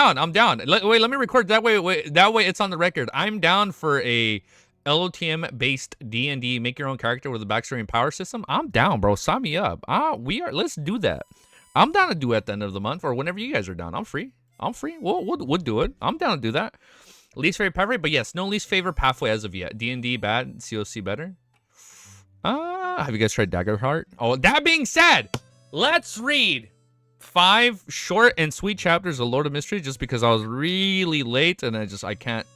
down. I'm down. Wait, let me record that way. That way it's on the record. I'm down for a LOTM based D&D make your own character with a backstory and power system. I'm down, bro. Sign me up. Let's do that. I'm down to do it at the end of the month or whenever you guys are down. I'm free. We'll do it. I'm down to do that. Least favorite pathway, but yes, no least favorite pathway as of yet. D&D bad, COC better. Have you guys tried Daggerheart? Oh, that being said, let's read 5 short and sweet chapters of Lord of Mysteries just because I was really late and I can't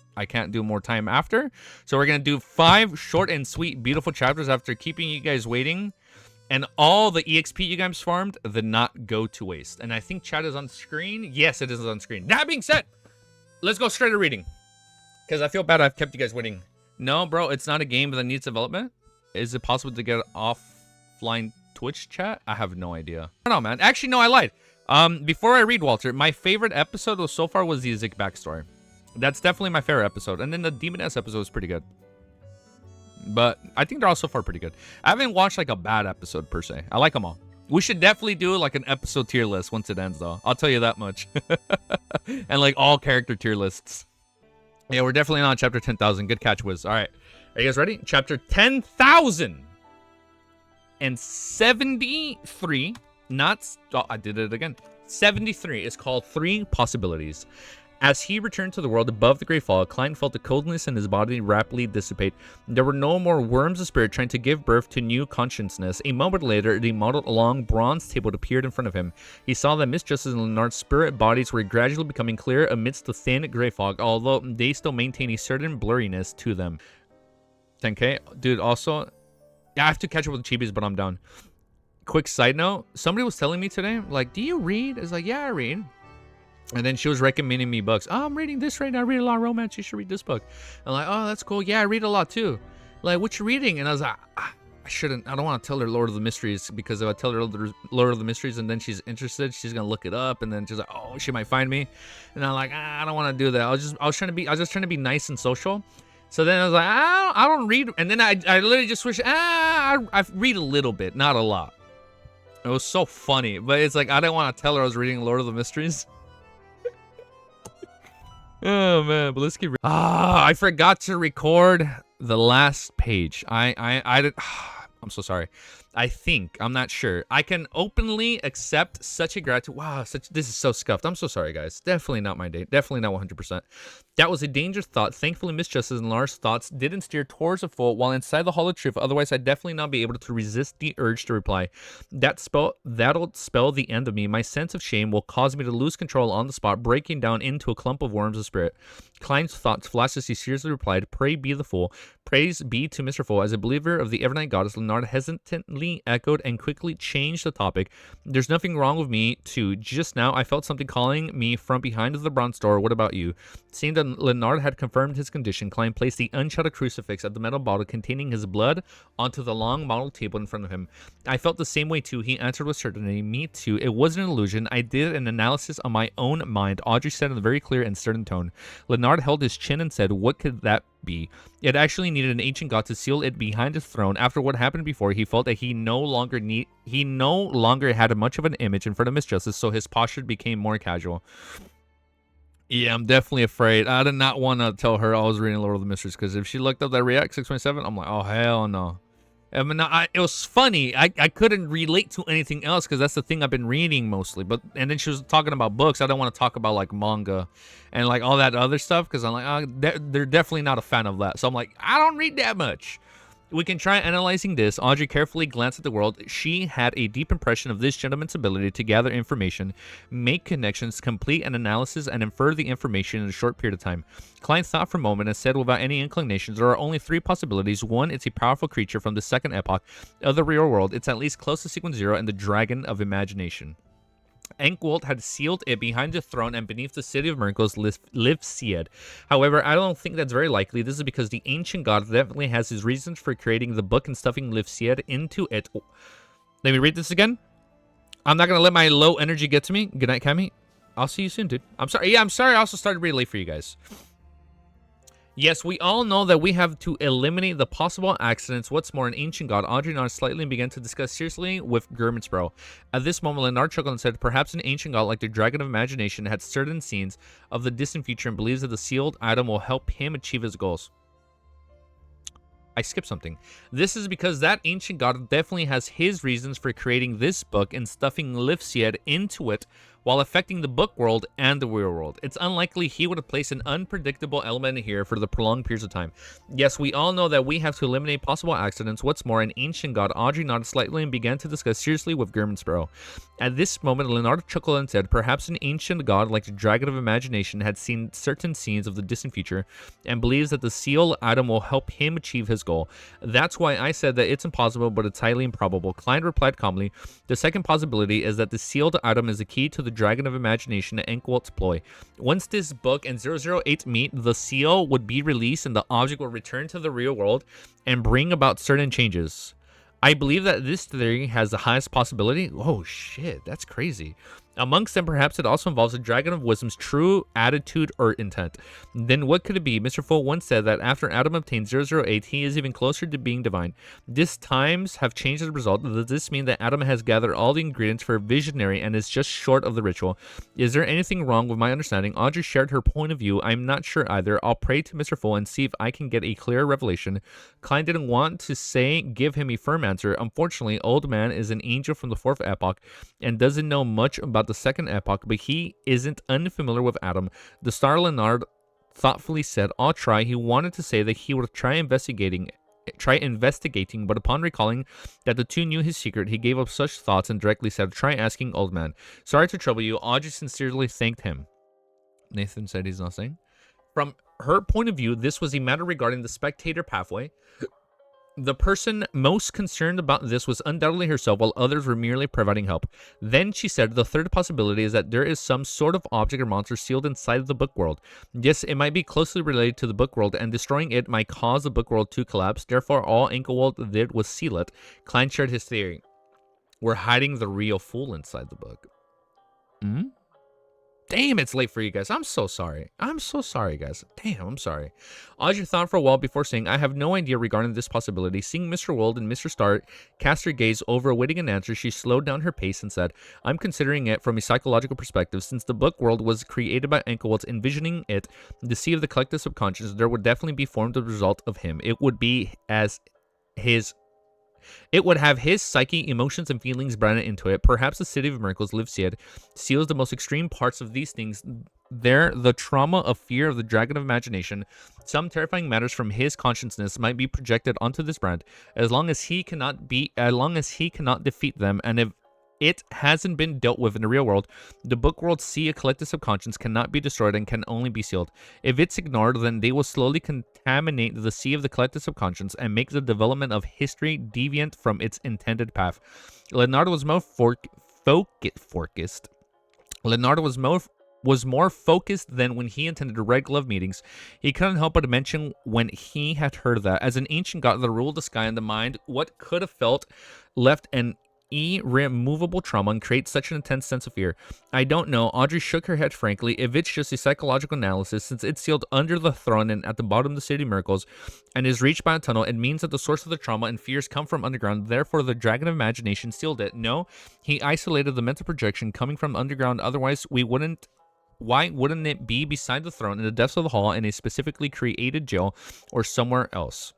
do more time after. So we're gonna do 5 short and sweet beautiful chapters after keeping you guys waiting. And all the EXP you guys farmed did not go to waste. And I think chat is on screen. Yes, it is on screen. That being said, let's go straight to reading. Because I feel bad I've kept you guys waiting. No, bro, it's not a game that needs development. Is it possible to get offline Twitch chat? I have no idea. I don't know, man. Actually, no, I lied. Before I read, Walter, my favorite episode so far was the Zik backstory. That's definitely my favorite episode. And then the Demoness episode was pretty good. But I think they're all so far pretty good. I haven't watched like a bad episode per se. I like them all. We should definitely do like an episode tier list once it ends though. I'll tell you that much. And like all character tier lists. Yeah, we're definitely not on chapter 10,000. Good catch, Wiz. All right. Are you guys ready? Chapter 10,073. I did it again. 73 is called 3 Possibilities. As he returned to the world above the Great Fall, Klein felt the coldness in his body rapidly dissipate. There were no more worms of spirit trying to give birth to new consciousness. A moment later, the modeled long bronze table appeared in front of him. He saw that Miss Justice and Leonard's spirit bodies were gradually becoming clear amidst the thin gray fog, although they still maintain a certain blurriness to them. 10K? Dude, also, yeah, I have to catch up with the Chibis, but I'm down. Quick side note, somebody was telling me today, like, do you read? It's like, yeah, I read. And then she was recommending me books. Oh, I'm reading this right now. I read a lot of romance. You should read this book. I'm like, oh, that's cool. Yeah, I read a lot too. Like, what you reading? And I was like, I don't want to tell her Lord of the Mysteries because if I tell her Lord of the Mysteries and then she's interested, she's going to look it up. And then she's like, oh, she might find me. And I'm like, I don't want to do that. I was just trying to be nice and social. So then I was like, I don't read. And then I literally just switched. I read a little bit, not a lot. It was so funny. But it's like, I didn't want to tell her I was reading Lord of the Mysteries. Oh man, but let's keep. I forgot to record the last page. I'm so sorry. I'm not sure. I can openly accept such a gratitude. Wow, this is so scuffed. I'm so sorry, guys. Definitely not my date. Definitely not 100%. That was a dangerous thought. Thankfully, Miss Justice and Lars' thoughts didn't steer towards a foe while inside the Hollow Truth. Otherwise, I'd definitely not be able to resist the urge to reply. That'll spell the end of me. My sense of shame will cause me to lose control on the spot, breaking down into a clump of worms of spirit. Klein's thoughts flashed as he seriously replied, "Pray be the fool. Praise be to Mr. Fool." As a believer of the Evernight Goddess, Leonard hesitantly echoed and quickly changed the topic. "There's nothing wrong with me, too. Just now, I felt something calling me from behind the bronze door. What about you?" Seeing that Leonard had confirmed his condition, Klein placed the unshattered crucifix at the metal bottle containing his blood onto the long model table in front of him. "I felt the same way, too," he answered with certainty. "Me, too. It wasn't an illusion. I did an analysis on my own mind," Audrey said in a very clear and stern tone. Leonard held his chin and said, "What could that be?" It actually needed an ancient god to seal it behind his throne. After what happened before, he felt that he no longer had much of an image in front of Miss Justice, so his posture became more casual. Yeah, I'm definitely afraid. I did not want to tell her I was reading Lord of the Mysteries, because if she looked up that React 627, I'm like, oh, hell no. I mean, it was funny. I couldn't relate to anything else because that's the thing I've been reading mostly. And then she was talking about books. I don't want to talk about like manga and like all that other stuff because I'm like, they're definitely not a fan of that. So I'm like, I don't read that much. We can try analyzing this. Audrey carefully glanced at the world. She had a deep impression of this gentleman's ability to gather information, make connections, complete an analysis, and infer the information in a short period of time. Klein thought for a moment and said without any inclinations, there are only 3 possibilities. 1, it's a powerful creature from the second epoch of the real world. It's at least close to Sequence 0 and the Dragon of Imagination. Ankwold had sealed it behind the throne and beneath the city of miracles lived Sied. However, I don't think that's very likely. This is because the ancient god definitely has his reasons for creating the book and stuffing Liv Sied into it. Let me read this again. I'm not going to let my low energy get to me. Good night, Cammy. I'll see you soon, dude. I'm sorry. Yeah, I'm sorry. I also started really late for you guys. Yes, we all know that we have to eliminate the possible accidents. What's more, an ancient god, Audrey nodded slightly and began to discuss seriously with Germansbro. At this moment, Leonard chuckled and said, perhaps an ancient god like the Dragon of Imagination had certain scenes of the distant future and believes that the sealed item will help him achieve his goals. I skipped something. This is because that ancient god definitely has his reasons for creating this book and stuffing Livsied into it while affecting the book world and the real world. It's unlikely he would have placed an unpredictable element here for the prolonged periods of time. Yes, we all know that we have to eliminate possible accidents. What's more, an ancient god, Audrey nodded slightly and began to discuss seriously with Germansbro. At this moment, Leonardo chuckled and said, perhaps an ancient god like the Dragon of Imagination had seen certain scenes of the distant future and believes that the seal item will help him achieve his goal. That's why I said that it's impossible, but it's highly improbable. Klein replied calmly, the second possibility is that the sealed item is the key to the Dragon of Imagination and Enkelt's ploy. Once this book and 008 meet, the seal would be released and the object will return to the real world and bring about certain changes. I believe that this theory has the highest possibility. Oh shit, that's crazy. Amongst them, perhaps it also involves the Dragon of Wisdom's true attitude or intent. Then what could it be? Mr. Foe once said that after Adam obtained 008, he is even closer to being divine. These times have changed as a result. Does this mean that Adam has gathered all the ingredients for a visionary and is just short of the ritual? Is there anything wrong with my understanding? Audrey shared her point of view. I'm not sure either. I'll pray to Mr. Foe and see if I can get a clear revelation. Klein didn't want to give him a firm answer. Unfortunately, Old Man is an angel from the 4th epoch and doesn't know much about the 2nd epoch, but he isn't unfamiliar with Adam. The Star Leonard thoughtfully said, I'll try. He wanted to say that he would try investigating, but upon recalling that the two knew his secret, he gave up such thoughts and directly said, try asking Old Man. Sorry to trouble you. Audrey sincerely thanked him. Nathan said he's nothing. From her point of view, this was a matter regarding the spectator pathway. The person most concerned about this was undoubtedly herself, while others were merely providing help. Then she said the third possibility is that there is some sort of object or monster sealed inside the book world. Yes, it might be closely related to the book world, and destroying it might cause the book world to collapse. Therefore, all Enkelwald did was seal it. Klein shared his theory. We're hiding the real fool inside the book. Hmm? Damn, it's late for you guys. I'm so sorry. I'm so sorry, guys. Damn, I'm sorry. Audrey thought for a while before saying, I have no idea regarding this possibility. Seeing Mr. Wold and Mr. Stark cast her gaze over awaiting an answer, she slowed down her pace and said, I'm considering it from a psychological perspective. Since the book world was created by Enkelwald, envisioning it, the sea of the collective subconscious, there would definitely be formed a result of him. It would have his psyche, emotions, and feelings branded into it. Perhaps the City of Miracles, Livsied, seals the most extreme parts of these things. There, the trauma of fear of the Dragon of Imagination, some terrifying matters from his consciousness might be projected onto this brand, as long as he cannot defeat them, and if it hasn't been dealt with in the real world, the book world's sea of collective subconscious cannot be destroyed and can only be sealed. If it's ignored, then they will slowly contaminate the sea of the collective subconscious and make the development of history deviant from its intended path. Leonardo was more focused. Leonardo was more focused than when he attended regular love meetings. He couldn't help but mention when he had heard that, as an ancient god that ruled the sky and the mind, what could have felt left an irremovable trauma and create such an intense sense of fear. I don't know. Audrey shook her head frankly. If it's just a psychological analysis, since it's sealed under the throne and at the bottom of the City of Miracles and is reached by a tunnel, it means that the source of the trauma and fears come from underground. Therefore, the Dragon of Imagination sealed it. No, he isolated the mental projection coming from underground. Otherwise, why wouldn't it be beside the throne in the depths of the hall in a specifically created jail or somewhere else?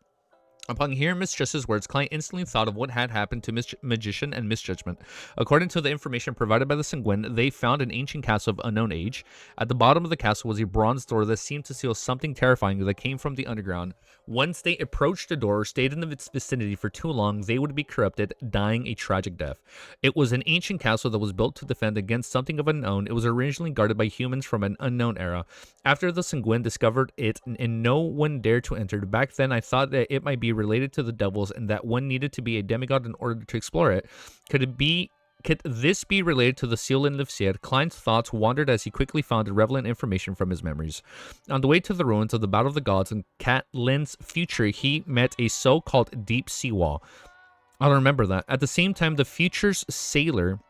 Upon hearing Miss Justice's words, Klein instantly thought of what had happened to Miss Magician and Miss Judgment. According to the information provided by the Sanguine, they found an ancient castle of unknown age. At the bottom of the castle was a bronze door that seemed to seal something terrifying that came from the underground. Once they approached the door or stayed in its vicinity for too long, they would be corrupted, dying a tragic death. It was an ancient castle that was built to defend against something of unknown. It was originally guarded by humans from an unknown era. After the Sanguine discovered it and no one dared to enter, back then I thought that it might be related to the devils and that one needed to be a demigod in order to explore it. Could this be related to the seal in Livsied? Klein's thoughts wandered as he quickly found relevant information from his memories. On the way to the ruins of the Battle of the Gods in Catlin's future, he met a so-called deep sea wall. I'll remember that. At the same time, the future's sailor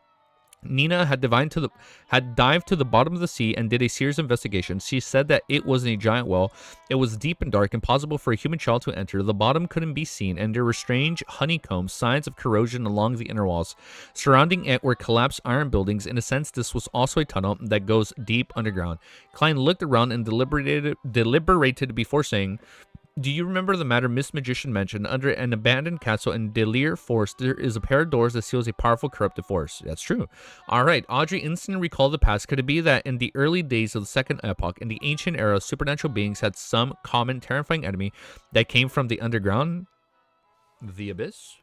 Nina had dived to the bottom of the sea and did a series of investigations. She said that it wasn't a giant well. It was deep and dark, impossible for a human child to enter. The bottom couldn't be seen, and there were strange honeycombs, signs of corrosion along the inner walls. Surrounding it were collapsed iron buildings. In a sense, this was also a tunnel that goes deep underground. Klein looked around and deliberated before saying, "Do you remember the matter Miss Magician mentioned? Under an abandoned castle in Delir Forest, there is a pair of doors that seals a powerful corruptive force." That's true. All right. Audrey instantly recalled the past. Could it be that in the early days of the Second Epoch, in the ancient era, supernatural beings had some common terrifying enemy that came from the underground? The abyss?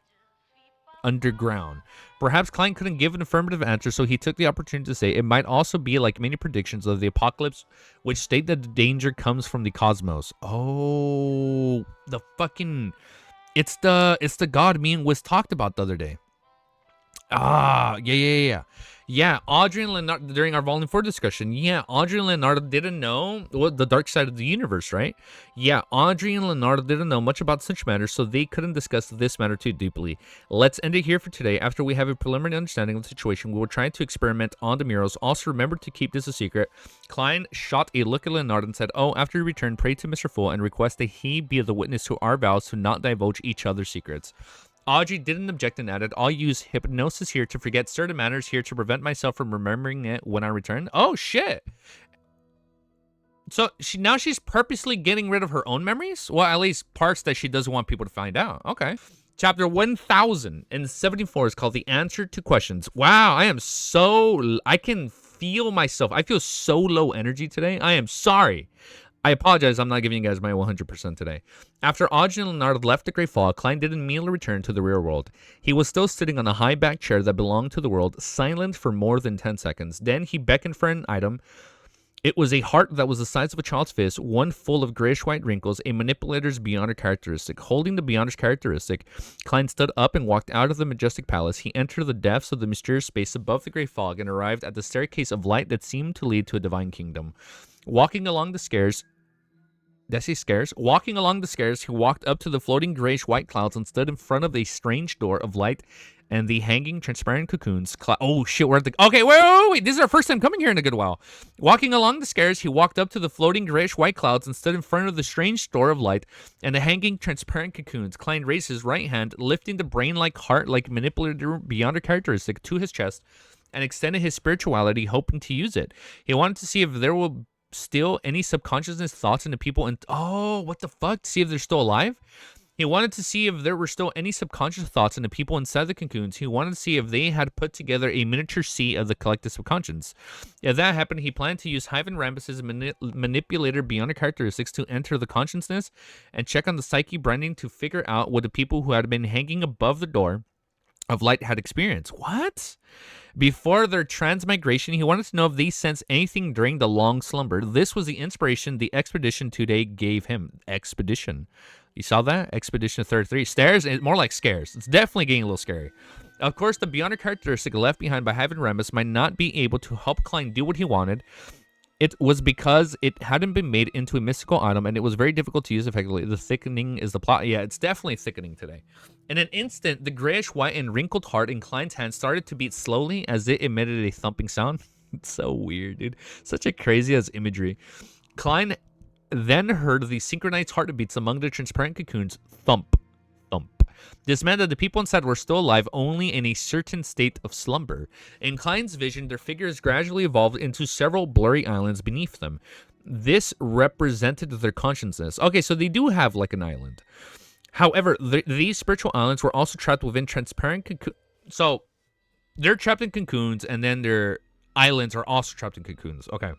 Underground. Perhaps Klein couldn't give an affirmative answer, so he took the opportunity to say it might also be like many predictions of the apocalypse, which state that the danger comes from the cosmos. Oh, the fucking, it's the god me and Wiz talked about the other day. Yeah, Audrey and Leonardo, during our Volume 4 discussion, Audrey and Leonardo didn't know the dark side of the universe, right? Yeah, Audrey and Leonardo didn't know much about such matters, so they couldn't discuss this matter too deeply. Let's end it here for today. After we have a preliminary understanding of the situation, we will try to experiment on the murals. Also, remember to keep this a secret. Klein shot a look at Leonardo and said, "Oh, after you return, pray to Mr. Fool and request that he be the witness to our vows to not divulge each other's secrets." Audrey didn't object and added, "I'll use hypnosis here to forget certain matters here to prevent myself from remembering it when I return." Oh, shit. So she's purposely getting rid of her own memories? Well, at least parts that she doesn't want people to find out. Okay. Chapter 1074 is called The Answer to Questions. Wow, I can feel myself. I feel so low energy today. I am sorry. I apologize, I'm not giving you guys my 100% today. After Audrey and Leonardo left the Great Fall, Klein didn't immediately return to the real world. He was still sitting on a high-backed chair that belonged to the world, silent for more than 10 seconds. Then he beckoned for an item. It was a heart that was the size of a child's fist, one full of grayish-white wrinkles, a manipulator's Beyonder characteristic. Holding the Beyonder's characteristic, Klein stood up and walked out of the majestic palace. He entered the depths of the mysterious space above the Great Fog and arrived at the staircase of light that seemed to lead to a divine kingdom. Walking along the stairs, he walked up to the floating grayish-white clouds and stood in front of a strange door of light and the hanging transparent cocoons. Oh, shit, we're at the... Okay, wait. This is our first time coming here in a good while. Walking along the stairs, he walked up to the floating grayish-white clouds and stood in front of the strange door of light and the hanging transparent cocoons. Klein raised his right hand, lifting the brain-like heart-like manipulator Beyonder characteristic to his chest and extended his spirituality, hoping to use it. He wanted to see if there will still any subconsciousness thoughts in the people and what the fuck, see if they're still alive. He wanted to see if there were still any subconscious thoughts in the people inside the cocoons. He wanted to see if they had put together a miniature sea of the collective subconscious. If that happened, he planned to use Hyven Rambus's manipulator Beyonder characteristics to enter the consciousness and check on the psyche branding to figure out what the people who had been hanging above the door of light had experienced. What? Before their transmigration, he wanted to know if they sensed anything during the long slumber. This was the inspiration the expedition today gave him. Expedition. You saw that? Expedition 33. Stairs? More like scares. It's definitely getting a little scary. Of course, the Beyonder characteristic left behind by Hyven Rambus might not be able to help Klein do what he wanted. It was because it hadn't been made into a mystical item, and it was very difficult to use effectively. The thickening is the plot. Yeah, it's definitely thickening today. In an instant, the grayish white and wrinkled heart in Klein's hand started to beat slowly as it emitted a thumping sound. It's so weird, dude. Such a crazy-ass imagery. Klein then heard the synchronized heartbeats among the transparent cocoons. Thump, thump. This meant that the people inside were still alive, only in a certain state of slumber. In Klein's vision, their figures gradually evolved into several blurry islands beneath them. This represented their consciousness. Okay, so they do have like an island. However, these spiritual islands were also trapped within transparent cocoons. So they're trapped in cocoons, and then their islands are also trapped in cocoons. Okay.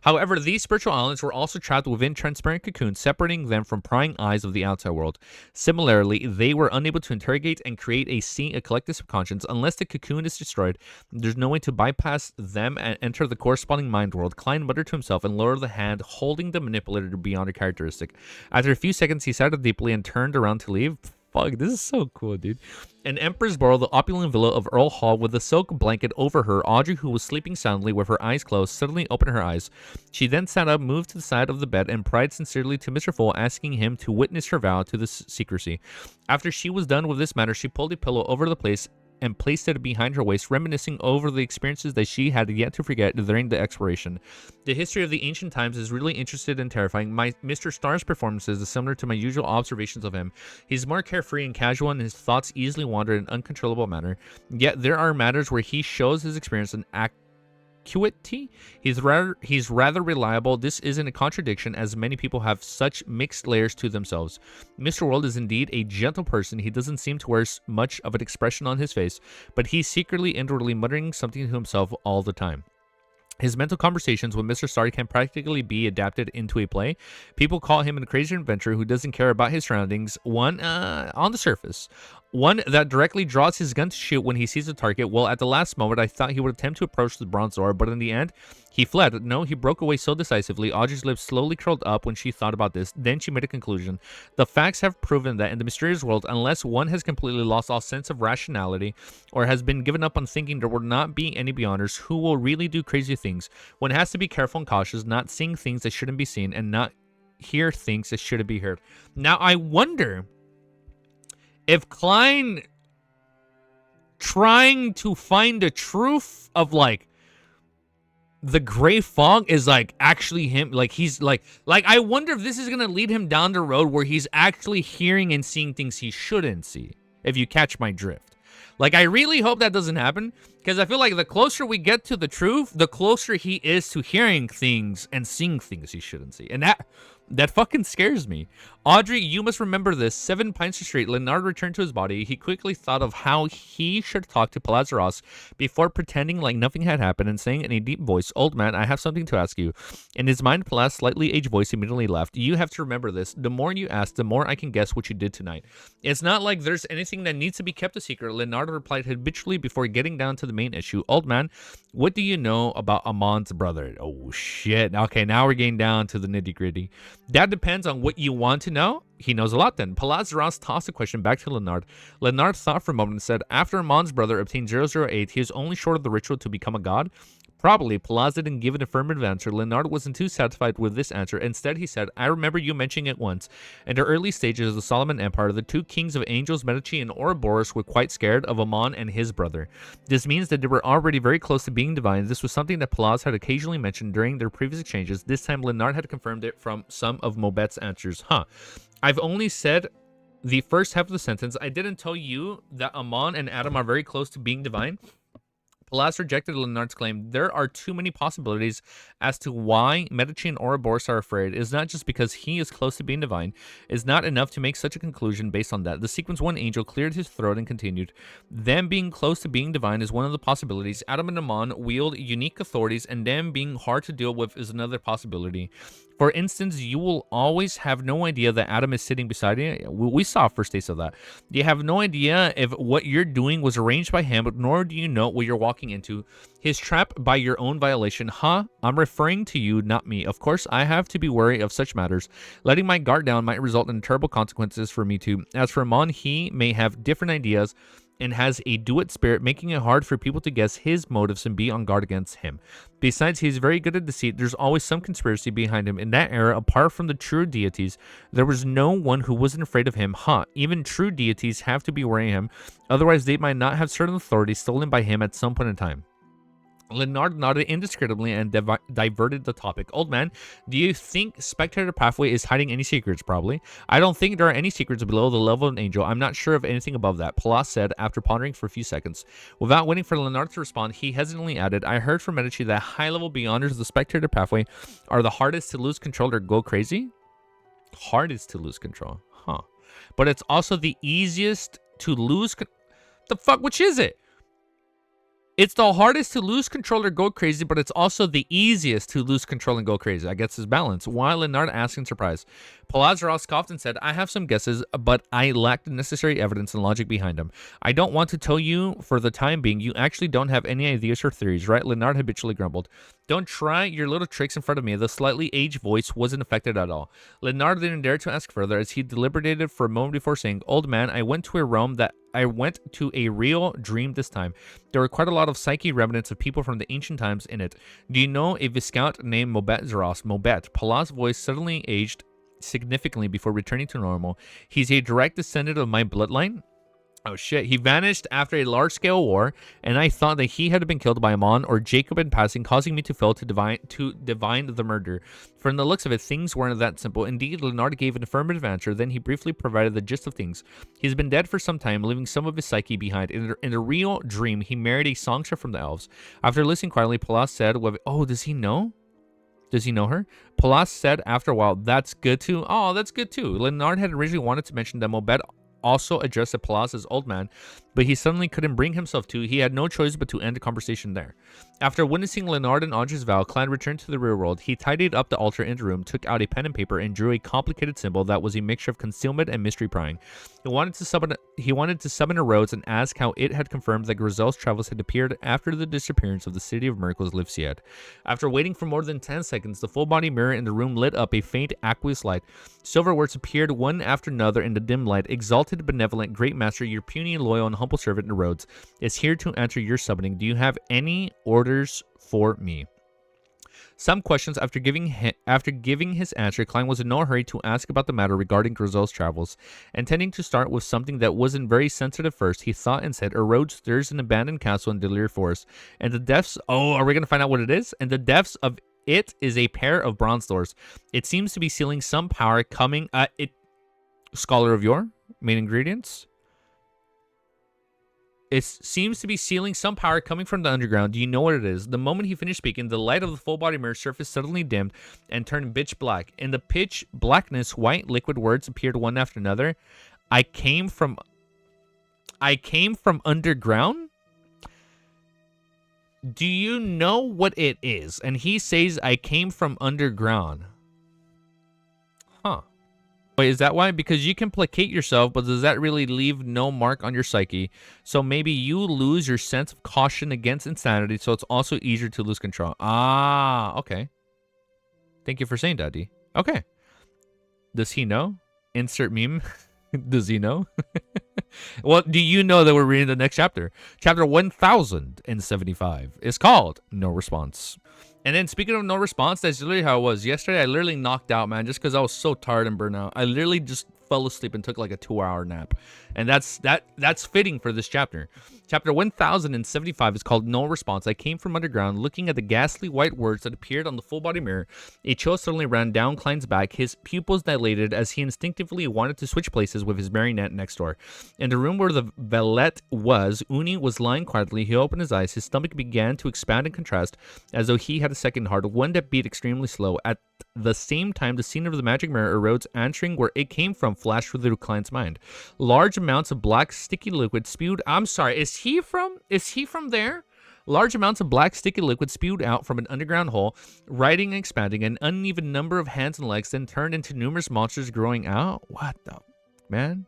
However, these spiritual islands were also trapped within transparent cocoons, separating them from prying eyes of the outside world. Similarly, they were unable to interrogate and create a collective subconscious. Unless the cocoon is destroyed, there's no way to bypass them and enter the corresponding mind world. Klein muttered to himself and lowered the hand, holding the manipulator beyond a characteristic. After a few seconds, he sighed deeply and turned around to leave. Fuck, this is so cool, dude. An Emperor's Borough, the opulent villa of Earl Hall, with a silk blanket over her. Audrey, who was sleeping soundly with her eyes closed, suddenly opened her eyes. She then sat up, moved to the side of the bed, and pried sincerely to Mr. Fool, asking him to witness her vow to the secrecy. After she was done with this matter, she pulled a pillow over the place and placed it behind her waist, reminiscing over the experiences that she had yet to forget during the exploration. The history of the ancient times is really interesting and terrifying. My Mr. Star's performances is similar to my usual observations of him. He's more carefree and casual, and his thoughts easily wander in an uncontrollable manner. Yet there are matters where he shows his experience and acuity. He's rather reliable. This isn't a contradiction, as many people have such mixed layers to themselves. Mr. World is indeed a gentle person. He doesn't seem to wear much of an expression on his face, but he's secretly inwardly muttering something to himself all the time. His mental conversations with Mr. Star can practically be adapted into a play. People call him a crazy adventurer who doesn't care about his surroundings. One, on the surface. One that directly draws his gun to shoot when he sees a target. Well, at the last moment, I thought he would attempt to approach the bronze door, but in the end, he fled. No, he broke away so decisively. Audrey's lips slowly curled up when she thought about this. Then she made a conclusion. The facts have proven that in the mysterious world, unless one has completely lost all sense of rationality or has been given up on thinking, there will not be any beyonders who will really do crazy things. One has to be careful and cautious, not seeing things that shouldn't be seen and not hear things that shouldn't be heard. Now, I wonder if Klein trying to find the truth of, like, the gray fog is, like, actually him. Like, he's, like, I wonder if this is going to lead him down the road where he's actually hearing and seeing things he shouldn't see, if you catch my drift. Like, I really hope that doesn't happen, because I feel like the closer we get to the truth, the closer he is to hearing things and seeing things he shouldn't see. And that fucking scares me. Audrey, you must remember this. 7 Pines Street. Leonard returned to his body. He quickly thought of how he should talk to Palazaros before pretending like nothing had happened and saying in a deep voice, "Old man, I have something to ask you." In his mind, Palaz's slightly aged voice immediately laughed. "You have to remember this. The more you ask, the more I can guess what you did tonight. It's not like there's anything that needs to be kept a secret," Leonard replied habitually before getting down to the main issue. "Old man, what do you know about Amon's brother?" Oh, shit. Okay, now we're getting down to the nitty-gritty. "That depends on what you want to know." He knows a lot then. Palazaros tossed the question back to Leonard. Leonard thought for a moment and said, "After Amon's brother obtained 008, he is only short of the ritual to become a god." Probably. Palaz didn't give an affirmative answer. Leonard wasn't too satisfied with this answer. Instead, he said, "I remember you mentioning it once. In the early stages of the Solomon Empire, the 2 kings of angels, Medici and Ouroboros, were quite scared of Amon and his brother. This means that they were already very close to being divine. This was something that Palaz had occasionally mentioned during their previous exchanges. This time, Leonard had confirmed it from some of Mobet's answers. I've only said the first half of the sentence. I didn't tell you that Amon and Adam are very close to being divine." Palaz rejected Leonard's claim. There are too many possibilities as to why Medici and Ouroboros are afraid. It's not just because he is close to being divine. It's not enough to make such a conclusion based on that. The sequence 1 angel cleared his throat and continued. Them being close to being divine is one of the possibilities. Adam and Amon wield unique authorities, and them being hard to deal with is another possibility. For instance, you will always have no idea that Adam is sitting beside you. We saw a first taste of that. You have no idea if what you're doing was arranged by him, nor do you know what you're walking into. His trap by your own violation. I'm referring to you, not me. Of course, I have to be wary of such matters. Letting my guard down might result in terrible consequences for me too. As for Amon, he may have different ideas and has a do-it spirit, making it hard for people to guess his motives and be on guard against him. Besides, he's very good at deceit. There's always some conspiracy behind him. In that era, apart from the true deities, there was no one who wasn't afraid of him. Even true deities have to be wary of him, otherwise they might not have certain authorities stolen by him at some point in time. Leonard nodded indiscriminately and diverted the topic. Old man, do you think Spectator Pathway is hiding any secrets? Probably. I don't think there are any secrets below the level of an angel. I'm not sure of anything above that, Palas said after pondering for a few seconds. Without waiting for Leonard to respond, he hesitantly added, I heard from Medici that high-level beyonders of the Spectator Pathway are the hardest to lose control or go crazy? Hardest to lose control. But it's also the easiest to lose the fuck, which is it? It's the hardest to lose control or go crazy, but it's also the easiest to lose control and go crazy. I guess it's balance. Why? Leonard asked in surprise. Palazaros scoffed and said, I have some guesses, but I lack the necessary evidence and logic behind them. I don't want to tell you for the time being. You actually don't have any ideas or theories, right? Leonard habitually grumbled. Don't try your little tricks in front of me. The slightly aged voice wasn't affected at all. Leonard didn't dare to ask further as he deliberated for a moment before saying, Old man, I went to a real dream this time. There were quite a lot of psyche remnants of people from the ancient times in it. Do you know a Viscount named Mobet Zeros? Mobet. Palaz's voice suddenly aged significantly before returning to normal. He's a direct descendant of my bloodline. Oh shit, he vanished after a large-scale war, and I thought that he had been killed by Amon or Jacob in passing, causing me to fail to divine the murder. From the looks of it, things weren't that simple. Indeed, Leonard gave an affirmative answer, then he briefly provided the gist of things. He's been dead for some time, leaving some of his psyche behind. In a real dream, he married a songster from the elves. After listening quietly, Palas said, oh, does he know? Does he know her? Palas said after a while, that's good too. Oh, that's good too. Leonard had originally wanted to mention that Mobed also addressed Palas as old man, but he suddenly couldn't bring himself to. He had no choice but to end the conversation there. After witnessing Leonard and Audrey's vow, Clan returned to the real world. He tidied up the altar in the room, took out a pen and paper, and drew a complicated symbol that was a mixture of concealment and mystery prying. He wanted to summon ARRODES and ask how it had confirmed that Grizel's travels had appeared after the disappearance of the City of Miracles Livsiad. After waiting for more than 10 seconds, the full-body mirror in the room lit up a faint aqueous light. Silver words appeared one after another in the dim light. Exalted, benevolent, great master, your puny, loyal, and humble servant ARRODES is here to answer your summoning. Do you have any orders for me? Some questions. After giving his answer, Klein was in no hurry to ask about the matter regarding Grizel's travels. Intending to start with something that wasn't very sensitive first, he thought and said, ARRODES, there's an abandoned castle in Delir Forest, and the depths... Oh, are we going to find out what it is? And the depths of it is a pair of bronze doors. It seems to be sealing some power coming... Scholar of Yore? Main ingredients? It seems to be sealing some power coming from the underground. Do you know what it is? The moment he finished speaking, the light of the full-body mirror surface suddenly dimmed and turned pitch black. In the pitch blackness, white liquid words appeared one after another. I came from underground? Do you know what it is? And he says, I came from underground. Huh. Wait, is that why? Because you can placate yourself, but does that really leave no mark on your psyche? So maybe you lose your sense of caution against insanity, so it's also easier to lose control. Ah, okay. Thank you for saying that, D. Okay. Does he know? Insert meme. Does he know? Well, do you know that we're reading the next chapter? Chapter 1075 is called No Response. And then speaking of no response, that's literally how it was. Yesterday, I literally knocked out, man, just because I was so tired and burnt out. I literally just fell asleep and took like a 2-hour nap. And that's fitting for this chapter. Chapter 1075 is called No Response. I came from underground, looking at the ghastly white words that appeared on the full-body mirror. A chill suddenly ran down Klein's back. His pupils dilated as he instinctively wanted to switch places with his marionette next door. In the room where the valet was, Uni was lying quietly. He opened his eyes. His stomach began to expand and contrast as though he had a second heart, one that beat extremely slow. At the same time, the scene of the magic mirror, ARRODES answering where it came from, flashed through Klein's mind. Large amounts of black sticky liquid spewed... I'm sorry, is he from there? Large amounts of black sticky liquid spewed out from an underground hole, writing and expanding. An uneven number of hands and legs then turned into numerous monsters growing out. What the... man?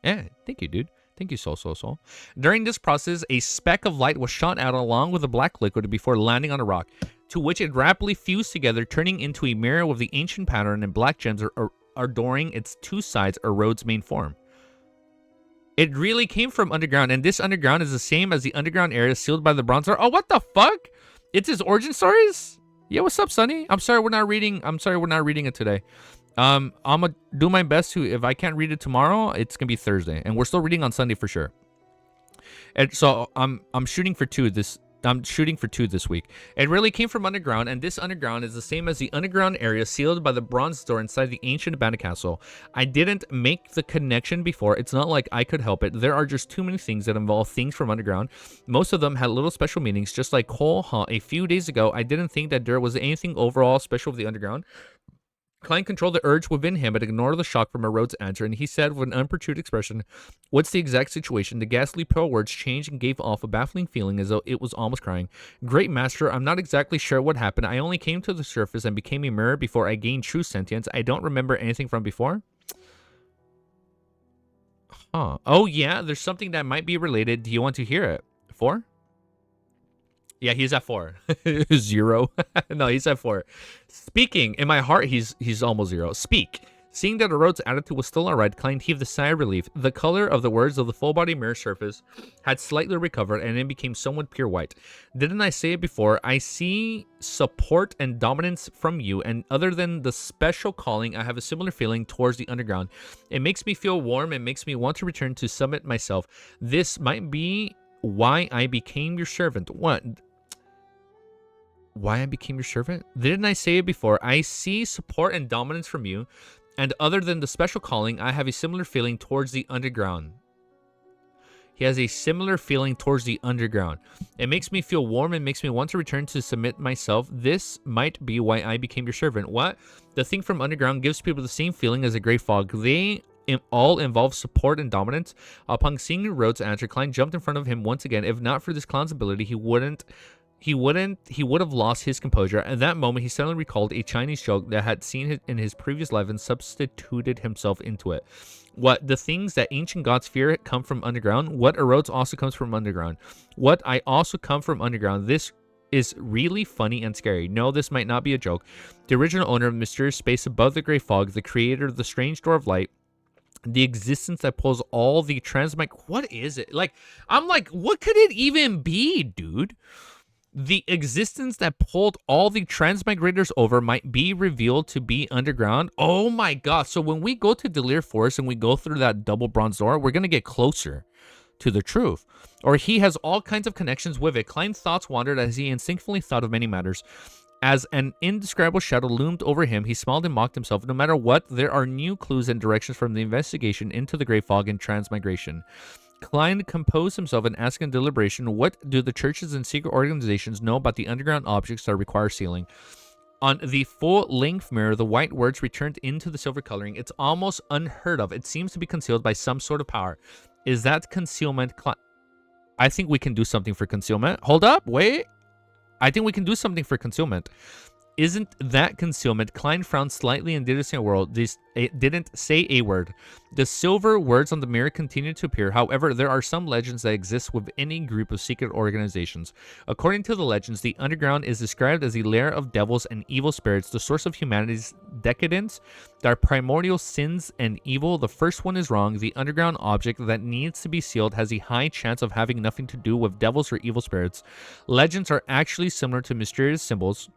Yeah, thank you, dude. Thank you, Soul. During this process, a speck of light was shot out along with the black liquid before landing on a rock, to which it rapidly fused together, turning into a mirror with the ancient pattern and black gems adoring its two sides, ARRODES' main form. It really came from underground, and this underground is the same as the underground area sealed by the bronze door. Oh, what the fuck? It's his origin stories? Yeah, what's up, Sonny? I'm sorry we're not reading it today. I'm gonna do my best to, if I can't read it tomorrow, it's gonna be Thursday, and we're still reading on Sunday for sure. And so I'm shooting for two this week. It really came from underground, and this underground is the same as the underground area sealed by the bronze door inside the ancient abandoned castle. I didn't make the connection before. It's not like I could help it. There are just too many things that involve things from underground. Most of them had little special meanings, just like Cole a few days ago. I didn't think that there was anything overall special with the underground. Klein controlled the urge within him and ignored the shock from ARRODES' answer, and he said with an unperturbed expression, "What's the exact situation?" The ghastly pale words changed and gave off a baffling feeling as though it was almost crying. "Great master, I'm not exactly sure what happened. I only came to the surface and became a mirror before I gained true sentience. I don't remember anything from before." Huh. Oh yeah, there's something that might be related. Do you want to hear it? 4? Yeah, he's at 4. 0. No, he's at 4. Speaking, in my heart, he's almost 0. Speak. Seeing that ARRODES' attitude was still alright, Klein heaved a sigh of relief. The color of the words of the full-body mirror surface had slightly recovered, and it became somewhat pure white. Didn't I say it before? I see support and dominance from you, and other than the special calling, I have a similar feeling towards the underground. It makes me feel warm and makes me want to return to summit myself. This might be why I became your servant. What? Why I became your servant? Didn't I say it before? I see support and dominance from you, and other than the special calling, I have a similar feeling towards the underground. He has a similar feeling towards the underground. It makes me feel warm and makes me want to return to submit myself. This might be why I became your servant. What? The thing from underground gives people the same feeling as a gray fog. They all involve support and dominance. Upon seeing ARRODES' answer, Klein jumped in front of him once again. If not for this clown's ability, he would have lost his composure. At that moment, he suddenly recalled a Chinese joke that had seen in his previous life and substituted himself into it. What? The things that ancient gods fear come from underground. What? ARRODES also comes from underground. What? I also come from underground. This is really funny and scary. No, this might not be a joke. The original owner of the mysterious space above the gray fog, the creator of the strange door of light, the existence that pulls all the transmic... What is it? Like, I'm like, what could it even be, dude? The existence that pulled all the transmigrators over might be revealed to be underground. Oh my god. So when we go to Delir Forest and we go through that double bronze door, we're going to get closer to the truth. Or he has all kinds of connections with it. Klein's thoughts wandered as he instinctively thought of many matters. As an indescribable shadow loomed over him, he smiled and mocked himself. No matter what, there are new clues and directions from the investigation into the gray fog and transmigration. Klein composed himself and asked in deliberation, what do the churches and secret organizations know about the underground objects that require sealing? On the full-length mirror, the white words returned into the silver coloring. It's almost unheard of. It seems to be concealed by some sort of power. Is that concealment? I think we can do something for concealment. Hold up, wait. I think we can do something for concealment. Isn't that concealment? Klein frowned slightly and didn't say a word. Didn't say a word. The silver words on the mirror continued to appear. However, there are some legends that exist with any group of secret organizations. According to the legends, the underground is described as a lair of devils and evil spirits, the source of humanity's decadence, their primordial sins and evil. The first one is wrong. The underground object that needs to be sealed has a high chance of having nothing to do with devils or evil spirits. Legends are actually similar to mysterious symbols.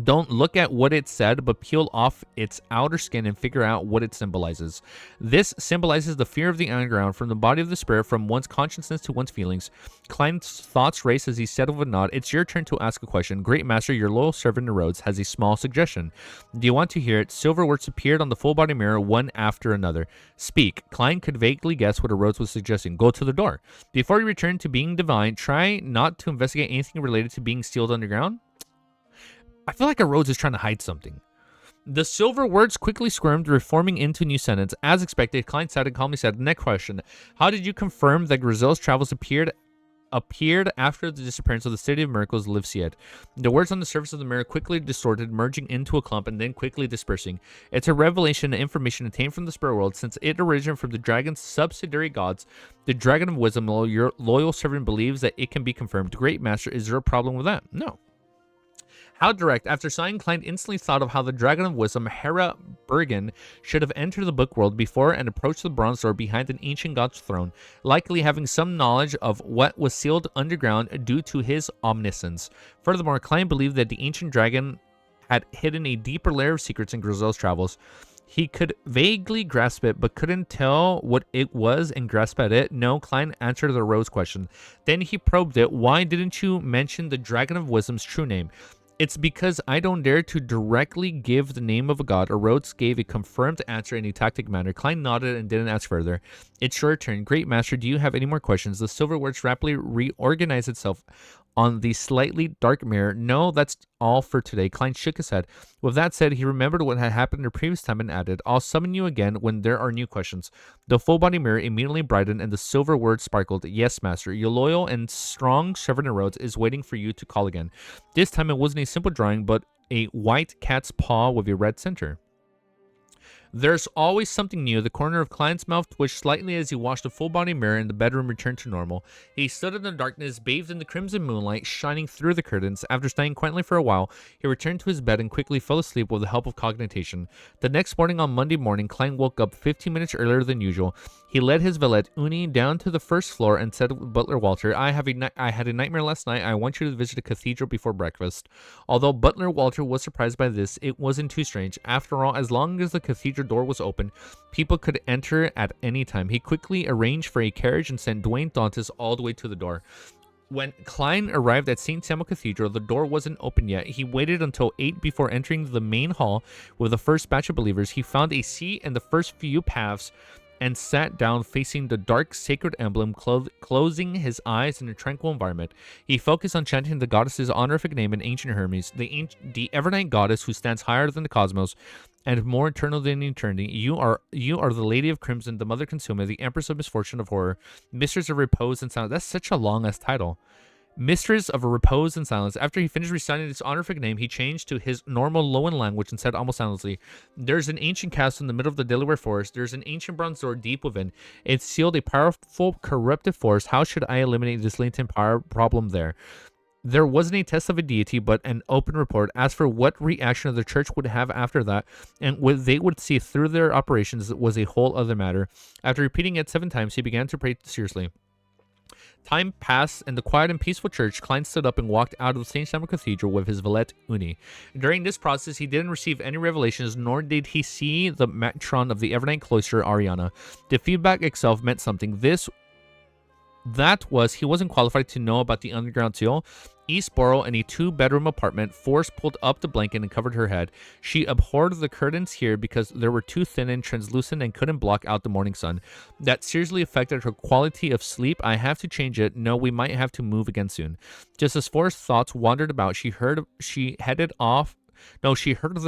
Don't look at what it said, but peel off its outer skin and figure out what it symbolizes. This symbolizes the fear of the underground, from the body of the spirit, from one's consciousness to one's feelings. Klein's thoughts raced as he said with a nod, it's your turn to ask a question. Great Master, your loyal servant ARRODES has a small suggestion. Do you want to hear it? Silver words appeared on the full body mirror, one after another. Speak. Klein could vaguely guess what ARRODES was suggesting. Go to the door. Before you return to being divine, try not to investigate anything related to being sealed underground. I feel like ARRODES is trying to hide something. The silver words quickly squirmed, reforming into a new sentence. As expected, Klein sat and calmly said, next question. How did you confirm that Grizel's travels appeared after the disappearance of the City of Miracles Livsiad? The words on the surface of the mirror quickly distorted, merging into a clump and then quickly dispersing. It's a revelation and information obtained from the spirit world, since it originated from the dragon's subsidiary gods. The Dragon of Wisdom, your loyal servant, believes that it can be confirmed. Great Master, is there a problem with that? No. How direct. After sighing, Klein instantly thought of how the Dragon of Wisdom, Hera Bergen, should have entered the book world before and approached the bronze door behind an ancient god's throne, likely having some knowledge of what was sealed underground due to his omniscience. Furthermore, Klein believed that the ancient dragon had hidden a deeper layer of secrets in Grizel's travels. He could vaguely grasp it, but couldn't tell what it was and grasp at it. No, Klein answered the Rose question. Then he probed it. Why didn't you mention the Dragon of Wisdom's true name? It's because I don't dare to directly give the name of a god. ARRODES gave a confirmed answer in a tactic manner. Klein nodded and didn't ask further. It's your turn. Great Master, do you have any more questions? The silver words rapidly reorganized itself on the slightly dark mirror. No, that's all for today. Klein shook his head. With that said, he remembered what had happened the previous time and added, I'll summon you again when there are new questions. The full body mirror immediately brightened and the silver words sparkled. Yes, Master. Your loyal and strong servant ARRODES is waiting for you to call again. This time it wasn't a simple drawing, but a white cat's paw with a red center. There's always something new. The corner of Klein's mouth twitched slightly as he watched the full-body mirror in the bedroom return to normal. He stood in the darkness, bathed in the crimson moonlight shining through the curtains. After staying quietly for a while, he returned to his bed and quickly fell asleep with the help of cognition. The next morning, on Monday morning, Klein woke up 15 minutes earlier than usual. He led his valet, Uni, down to the first floor and said to Butler Walter, I had a nightmare last night. I want you to visit a cathedral before breakfast. Although Butler Walter was surprised by this, it wasn't too strange. After all, as long as the cathedral door was open, people could enter at any time. He quickly arranged for a carriage and sent Dwayne Dantes all the way to the door. When Klein arrived at St. Samuel Cathedral, the door wasn't open yet. He waited until 8 before entering the main hall with the first batch of believers. He found a seat in the first few paths and sat down facing the dark sacred emblem, closing his eyes in a tranquil environment. He focused on chanting the goddess's honorific name in ancient Hermes, the evernight goddess who stands higher than the cosmos and more eternal than eternity. You are the Lady of Crimson, the Mother Consumer, the Empress of Misfortune of Horror, Mistress of Repose and Silence. That's such a long-ass title. Mistress of Repose and Silence. After he finished reciting this honorific name, he changed to his normal Loan language and said almost soundlessly, There's an ancient castle in the middle of the Delaware forest. There's an ancient bronze door deep within. It sealed a powerful corruptive force. How should I eliminate this latent power problem there? There wasn't a test of a deity, but an open report. As for what reaction the church would have after that, and what they would see through their operations was a whole other matter. After repeating it 7 times, he began to pray seriously. Time passed in the quiet and peaceful church. Klein stood up and walked out of St. Samuel Cathedral with his valet, Uni. During this process, he didn't receive any revelations, nor did he see the matron of the Evernight Cloister, Ariana. The feedback itself meant something. That was, he wasn't qualified to know about the underground seal. Eastboro in a 2-bedroom apartment. Force pulled up the blanket and covered her head. She abhorred the curtains here because they were too thin and translucent and couldn't block out the morning sun. That seriously affected her quality of sleep. I have to change it. No, we might have to move again soon. Just as Forrest's thoughts wandered about, she heard the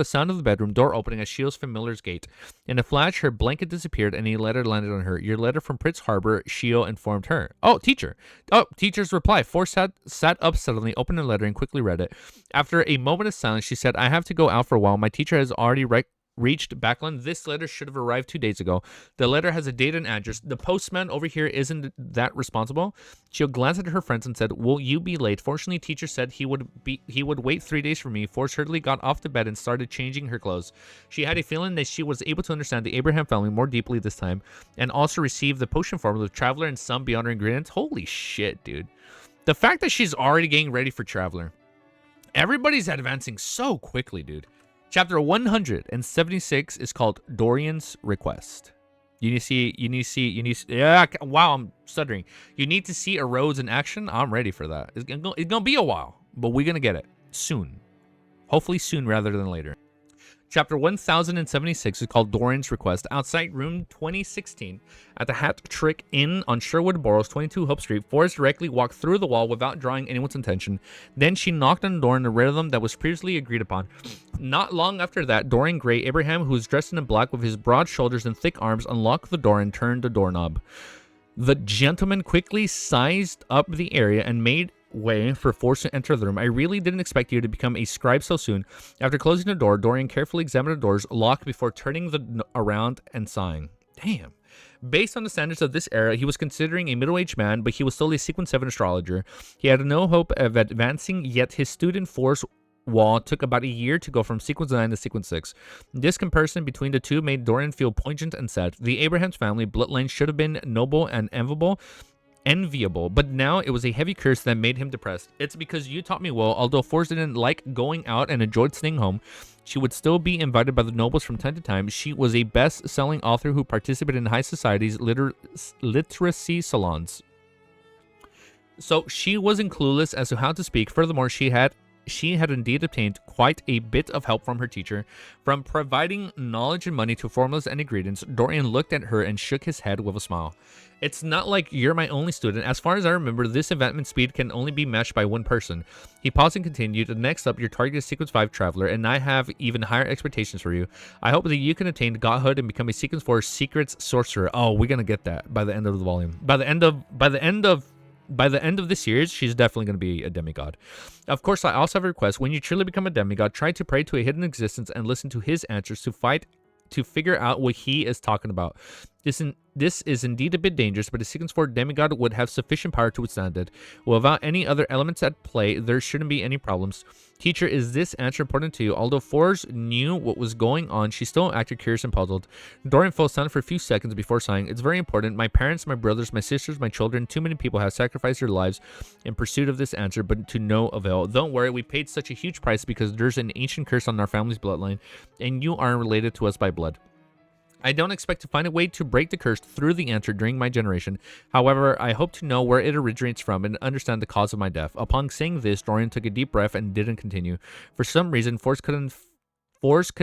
sound of the bedroom door opening at Shio's familiar's gate. In a flash, her blanket disappeared and a letter landed on her. Your letter from Prince Harbor, Shio informed her. Oh, teacher. Oh, teacher's reply. Force sat up suddenly, opened the letter, and quickly read it. After a moment of silence, she said, I have to go out for a while. My teacher has already reached Backland. This letter should have arrived 2 days ago. The letter has a date and address. The postman over here isn't that responsible. She'll glance at her friends and said, will you be late? Fortunately, teacher said he would wait 3 days for me. Force hurriedly got off the bed and started changing her clothes. She had a feeling that she was able to understand the Abraham family more deeply this time, and also received the potion formula of Traveler and some beyond her ingredients. Holy shit, dude. The fact that she's already getting ready for Traveler. Everybody's advancing so quickly, dude. Chapter 176 is called Dorian's Request. You need to see, yeah, wow, I'm stuttering. You need to see ARRODES in action. I'm ready for that. It's gonna be a while, but we're gonna get it soon. Hopefully soon rather than later. Chapter 1076 is called Dorian's Request. Outside room 2016 at the Hat Trick Inn on Sherwood Burrows, 22 Hope Street, Forrest directly walked through the wall without drawing anyone's attention. Then she knocked on the door in a rhythm that was previously agreed upon. Not long after that, Dorian Gray, Abraham, who was dressed in black with his broad shoulders and thick arms, unlocked the door and turned the doorknob. The gentleman quickly sized up the area and made way for Force to enter the room. I really didn't expect you to become a scribe so soon. After closing the door, Dorian carefully examined the doors locked before turning around and sighing. Damn. Based on the standards of this era, he was considering a middle-aged man, but he was still a Sequence 7 astrologer. He had no hope of advancing, yet his student Force Wall took about a year to go from Sequence 9 to Sequence 6. This comparison between the two made Dorian feel poignant and sad. The Abraham's family bloodline should have been noble and enviable, but now it was a heavy curse that made him depressed. It's because you taught me well. Although Force didn't like going out and enjoyed staying home, she would still be invited by the nobles from time to time. She was a best-selling author who participated in high society's literacy salons. So she wasn't clueless as to how to speak. Furthermore, she had indeed obtained quite a bit of help from her teacher. From providing knowledge and money to formulas and ingredients, Dorian looked at her and shook his head with a smile. It's not like you're my only student. As far as I remember, this advancement speed can only be matched by one person. He paused and continued, next up, your target is Sequence 5 Traveler, and I have even higher expectations for you. I hope that you can attain godhood and become a Sequence 4 Secrets Sorcerer. Oh, we're gonna get that by the end of the volume. By the end of this series, she's definitely going to be a demigod. Of course, I also have a request. When you truly become a demigod, try to pray to a hidden existence and listen to his answers to fight to figure out what he is talking about. This is indeed a bit dangerous, but a sequence 4 demigod would have sufficient power to withstand it. Without any other elements at play, there shouldn't be any problems. Teacher, is this answer important to you? Although Force knew what was going on, she still acted curious and puzzled. Dorian fell silent for a few seconds before sighing. It's very important. My parents, my brothers, my sisters, my children, too many people have sacrificed their lives in pursuit of this answer, but to no avail. Don't worry, we paid such a huge price because there's an ancient curse on our family's bloodline, and you aren't related to us by blood. I don't expect to find a way to break the curse through the answer during my generation. However, I hope to know where it originates from and understand the cause of my death. Upon saying this, Dorian took a deep breath and didn't continue. For some reason, Force could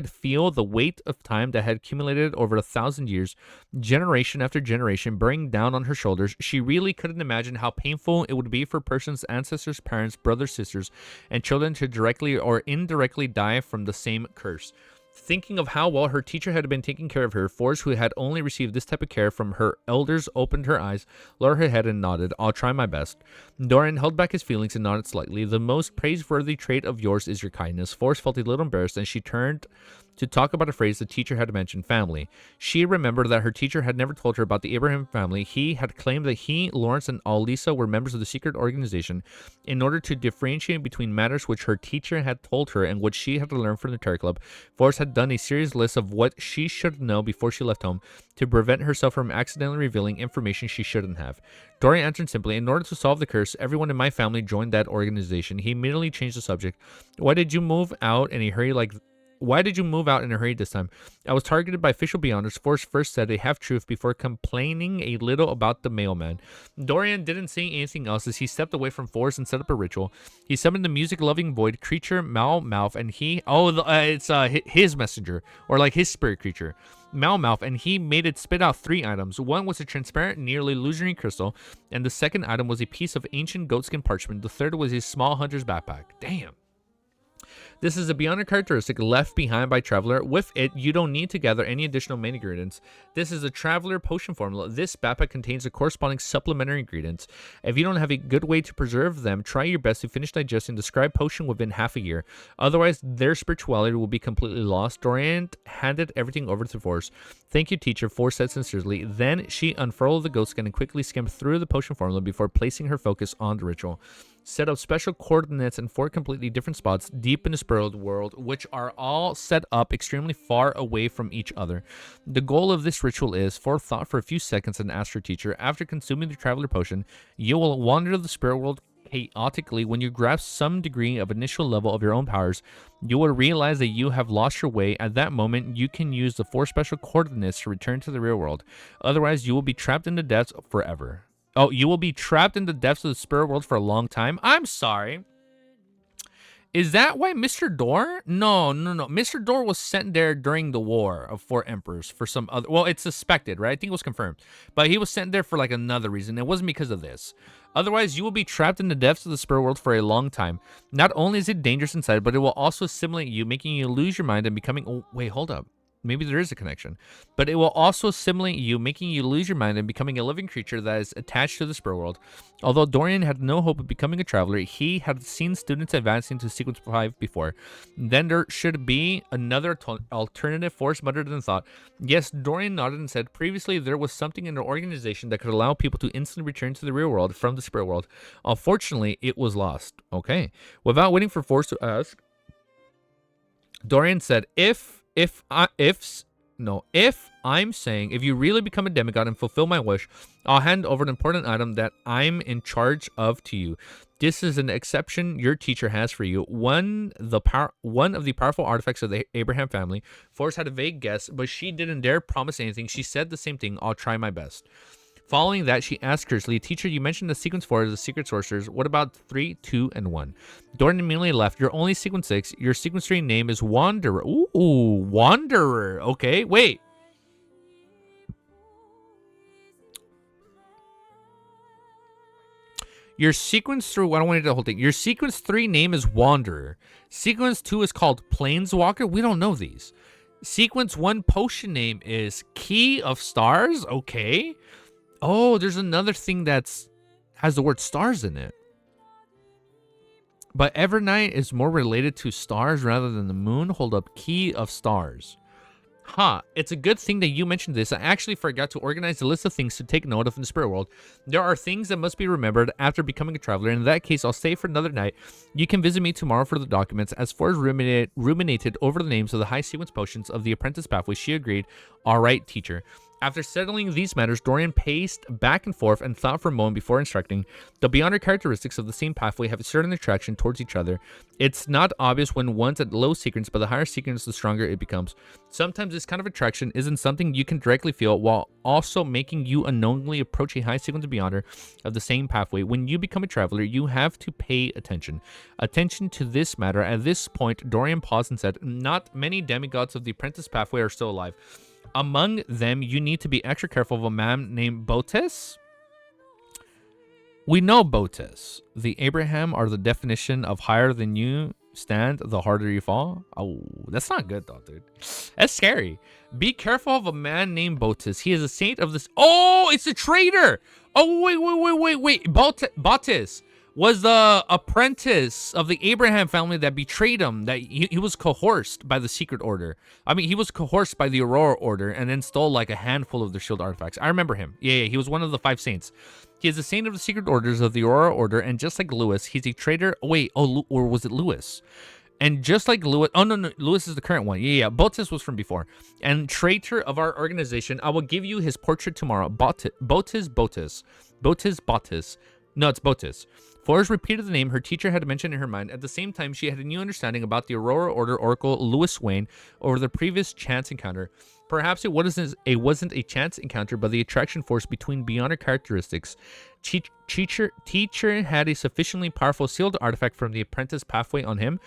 feel the weight of time that had accumulated over 1,000 years, generation after generation, bearing down on her shoulders. She really couldn't imagine how painful it would be for a person's ancestors, parents, brothers, sisters, and children to directly or indirectly die from the same curse. Thinking of how well her teacher had been taking care of her, Force, who had only received this type of care from her elders, opened her eyes, lowered her head, and nodded. I'll try my best. Dorian held back his feelings and nodded slightly. The most praiseworthy trait of yours is your kindness. Force felt a little embarrassed, and she turned to talk about a phrase the teacher had mentioned, family. She remembered that her teacher had never told her about the Abraham family. He had claimed that he, Lawrence, and Alisa were members of the secret organization. In order to differentiate between matters which her teacher had told her and what she had learned from the Terror Club, Force had done a serious list of what she should know before she left home to prevent herself from accidentally revealing information she shouldn't have. Dorian answered simply, in order to solve the curse, everyone in my family joined that organization. He immediately changed the subject. Why did you move out in a hurry this time? I was targeted by official Beyonders. Force first said a half-truth before complaining a little about the mailman. Dorian didn't say anything else as he stepped away from Force and set up a ritual. He summoned the music-loving void creature, Malmouth, and he... it's his messenger, or like his spirit creature, Malmouth, and he made it spit out 3 items. One was a transparent, nearly illusionary crystal, and the second item was a piece of ancient goatskin parchment. The third was a small hunter's backpack. Damn. This is a Beyonder characteristic left behind by Traveler. With it, you don't need to gather any additional main ingredients. This is a Traveler potion formula. This backpack contains the corresponding supplementary ingredients. If you don't have a good way to preserve them, try your best to finish digesting the scribe potion within half a year. Otherwise, their spirituality will be completely lost. Dorian handed everything over to Force. Thank you, teacher, Force said sincerely. Then she unfurled the goatskin and quickly skimmed through the potion formula before placing her focus on the ritual. Set up special coordinates in 4 completely different spots deep in the spirit world, which are all set up extremely far away from each other. The goal of this ritual is, Forth thought for a few seconds and asked her teacher, after consuming the Traveler Potion, you will wander the spirit world chaotically. When you grasp some degree of initial level of your own powers, you will realize that you have lost your way. At that moment, you can use the 4 special coordinates to return to the real world. Otherwise, you will be trapped in the depths forever. Oh, you will be trapped in the depths of the spirit world for a long time? I'm sorry. Is that why Mr. Dor? No. Mr. Dor was sent there during the War of 4 Emperors for some other... Well, it's suspected, right? I think it was confirmed. But he was sent there for like another reason. It wasn't because of this. Otherwise, you will be trapped in the depths of the spirit world for a long time. Not only is it dangerous inside, but it will also assimilate you, making you lose your mind and becoming... Oh, wait, hold up. Maybe there is a connection. But it will also assimilate you, making you lose your mind and becoming a living creature that is attached to the spirit world. Although Dorian had no hope of becoming a traveler, he had seen students advancing to Sequence 5 before. Then there should be another alternative, Force muttered and thought. Yes, Dorian nodded and said, previously there was something in the organization that could allow people to instantly return to the real world from the spirit world. Unfortunately, it was lost. Okay. Without waiting for Force to ask, Dorian said, if I'm saying if you really become a demigod and fulfill my wish, I'll hand over an important item that I'm in charge of to you. This is an exception your teacher has for you. One of the powerful artifacts of the Abraham family. Force had a vague guess, but she didn't dare promise anything. She said the same thing. I'll try my best. Following that, she asked curiously, teacher, you mentioned the sequence 4 is the secret sorcerers. What about 3, 2, and 1? Dorian immediately left. You're only sequence 6. Your sequence 3 name is Wanderer. Ooh, Wanderer. Okay, wait. Your sequence 3, I don't want to do the whole thing. Your sequence 3 name is Wanderer. Sequence 2 is called Planeswalker. We don't know these. Sequence 1 potion name is Key of Stars. Okay. Oh, there's another thing that's has the word stars in it. But Evernight is more related to stars rather than the moon. Hold up. Key of Stars. Huh, it's a good thing that you mentioned this. I actually forgot to organize a list of things to take note of in the spirit world. There are things that must be remembered after becoming a traveler. In that case, I'll stay for another night. You can visit me tomorrow for the documents. As far as ruminated over the names of the high sequence potions of the apprentice pathway, she agreed. All right, teacher. After settling these matters, Dorian paced back and forth and thought for a moment before instructing. The beyonder characteristics of the same pathway have a certain attraction towards each other. It's not obvious when one's at low sequence, but the higher sequence, the stronger it becomes. Sometimes this kind of attraction isn't something you can directly feel, while also making you unknowingly approach a high sequence beyonder of the same pathway. When you become a traveler, you have to pay attention. Attention to this matter. At this point, Dorian paused and said, not many demigods of the apprentice pathway are still alive. Among them, you need to be extra careful of a man named Botes. We know Botes. The Abraham are the definition of higher than you stand, the harder you fall. Oh, that's not good though, dude. That's scary. Be careful of a man named Botes. He is a saint of this. Oh, it's a traitor. Oh, wait. Botes was the apprentice of the Abraham family that betrayed him. That he was coerced by the secret order. I mean, he was coerced by the Aurora order and then stole like a handful of their shield artifacts. I remember him. Yeah, he was one of the 5 saints. He is a saint of the secret orders of the Aurora order, and just like Lewis, he's a traitor. Or was it Lewis? And just like Lewis, no, Lewis is the current one. Yeah, Botes was from before. And traitor of our organization, I will give you his portrait tomorrow. Botes. No, it's Botes. Flores repeated the name her teacher had mentioned in her mind. At the same time, she had a new understanding about the Aurora Order Oracle Lewis Wayne over the previous chance encounter. Perhaps it wasn't a chance encounter, but the attraction force between beyonder characteristics. Teacher had a sufficiently powerful sealed artifact from the apprentice pathway on him.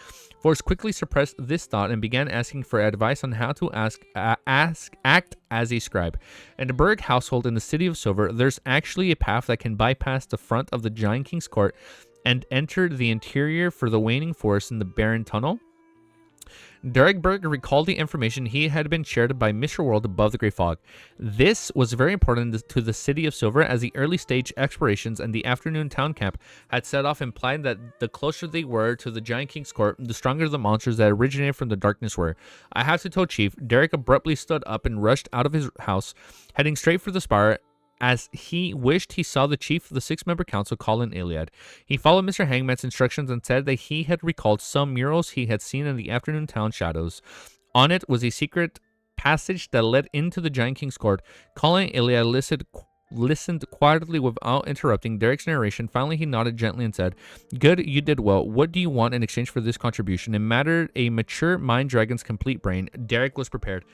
Force quickly suppressed this thought and began asking for advice on how to act as a scribe. In the Berg household in the city of Silver, there's actually a path that can bypass the front of the Giant King's court and enter the interior for the waning forest in the barren tunnel. Derek Berg recalled the information he had been shared by Mr. World above the Great Fog. This was very important to the city of Silver, as the early stage explorations and the afternoon town camp had set off, implying that the closer they were to the Giant King's court, the stronger the monsters that originated from the darkness were. I have to tell Chief. Derek abruptly stood up and rushed out of his house, heading straight for the spire, as he wished he saw the chief of the 6-member council, Colin Iliad. He followed Mr. Hangman's instructions and said that he had recalled some murals he had seen in the afternoon town shadows. On it was a secret passage that led into the Giant King's court. Colin Iliad listened quietly without interrupting Derek's narration. Finally, he nodded gently and said, "Good, you did well. What do you want in exchange for this contribution?" It mattered a mature mind dragon's complete brain. Derek was prepared.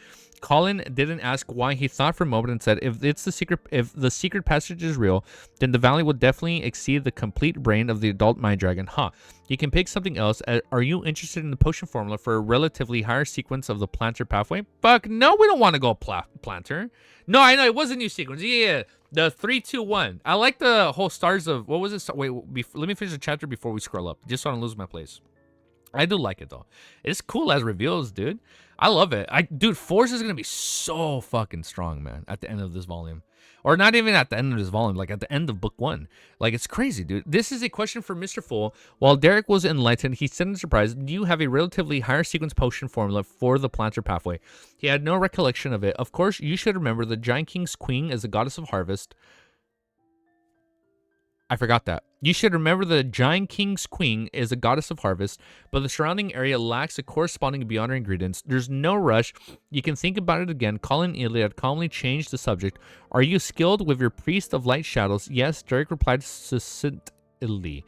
Colin didn't ask why. He thought for a moment and said, if the secret passage is real, then the value will definitely exceed the complete brain of the adult mind dragon. You can pick something else. Are you interested in the potion formula for a relatively higher sequence of the planter pathway? Fuck no, we don't want to go planter. No, I know it was a new sequence. Yeah. The 3, 2, 1. I like the whole stars of, what was it? Wait, let me finish the chapter before we scroll up, just so I don't lose my place. I do like it though. It's cool as reveals, dude. I love it. Dude, Force is gonna be so fucking strong, man, at the end of this volume. Or not even at the end of this volume, like at the end of book 1. Like, it's crazy, dude. This is a question for Mr. Full. While Derek was enlightened, he said in surprise, "Do you have a relatively higher sequence potion formula for the planter pathway?" He had no recollection of it. Of course, you should remember the Giant King's queen is the goddess of harvest. I forgot that. You should remember the Giant King's queen is a goddess of harvest, but the surrounding area lacks the corresponding beyonder ingredients. There's no rush. You can think about it again. Colin Iliad calmly changed the subject. Are you skilled with your priest of light shadows? Yes, Derek replied succinctly.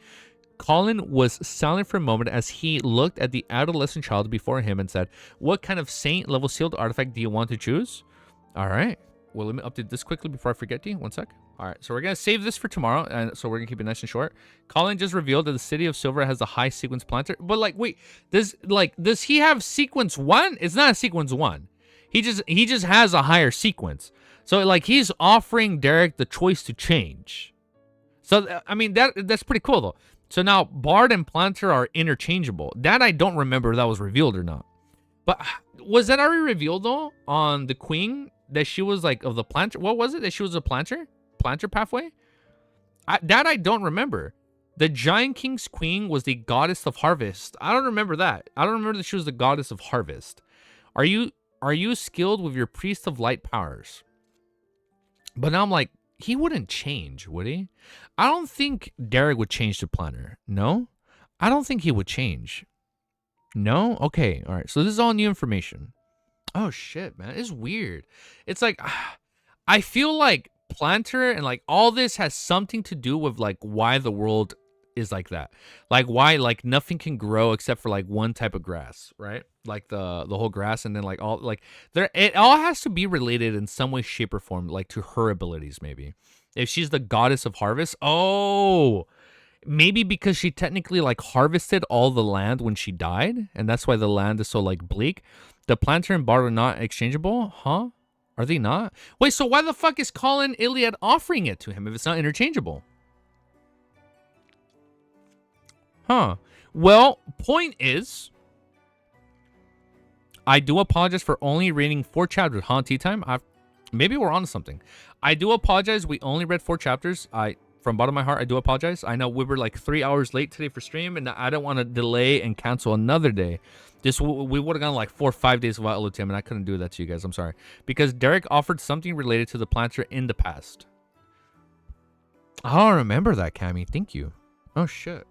Colin was silent for a moment as he looked at the adolescent child before him and said, "What kind of saint level sealed artifact do you want to choose?" All right. Well, let me update this quickly before I forget to you. 1 sec. All right, so we're going to save this for tomorrow, and so we're going to keep it nice and short. Colin just revealed that the city of Silver has a high sequence planter. But, like, wait, does he have sequence 1? It's not a sequence 1. He just has a higher sequence. So, like, he's offering Derek the choice to change. So, I mean, that's pretty cool, though. So now, Bard and Planter are interchangeable. That I don't remember if that was revealed or not. But was that already revealed, though, on the Queen? That she was, like, of the Planter? What was it? That she was a Planter? Planter pathway? That I don't remember. The Giant King's queen was the goddess of harvest. I don't remember that. I don't remember that she was the goddess of harvest. Are you Are you skilled with your Priest of Light powers? But now I'm like, he wouldn't change, would he? I don't think Derek would change the planner. No? I don't think he would change. No? Okay, all right. So this is all new information. Oh, shit, man. It's weird. It's like, I feel like planter and like all this has something to do with like why the world is like that. Like why like nothing can grow except for like one type of grass, right? Like the whole grass, and then like all like there, it all has to be related in some way, shape, or form, like to her abilities, maybe. If she's the goddess of harvest, oh, maybe because she technically like harvested all the land when she died, and that's why the land is so like bleak. The planter and bard are not exchangeable, huh? Are they not? Wait, so why the fuck is Colin Iliad offering it to him if it's not interchangeable? Huh. Well, point is, I do apologize for only reading 4 chapters. Huh, tea time? Maybe we're on to something. I do apologize. We only read 4 chapters. From bottom of my heart, I do apologize. I know we were like 3 hours late today for stream, and I don't want to delay and cancel another day. We would have gone like 4 or 5 days without Lutim, and I couldn't do that to you guys. I'm sorry. Because Derek offered something related to the planter in the past. I don't remember that, Cammy. Thank you. Oh, shit.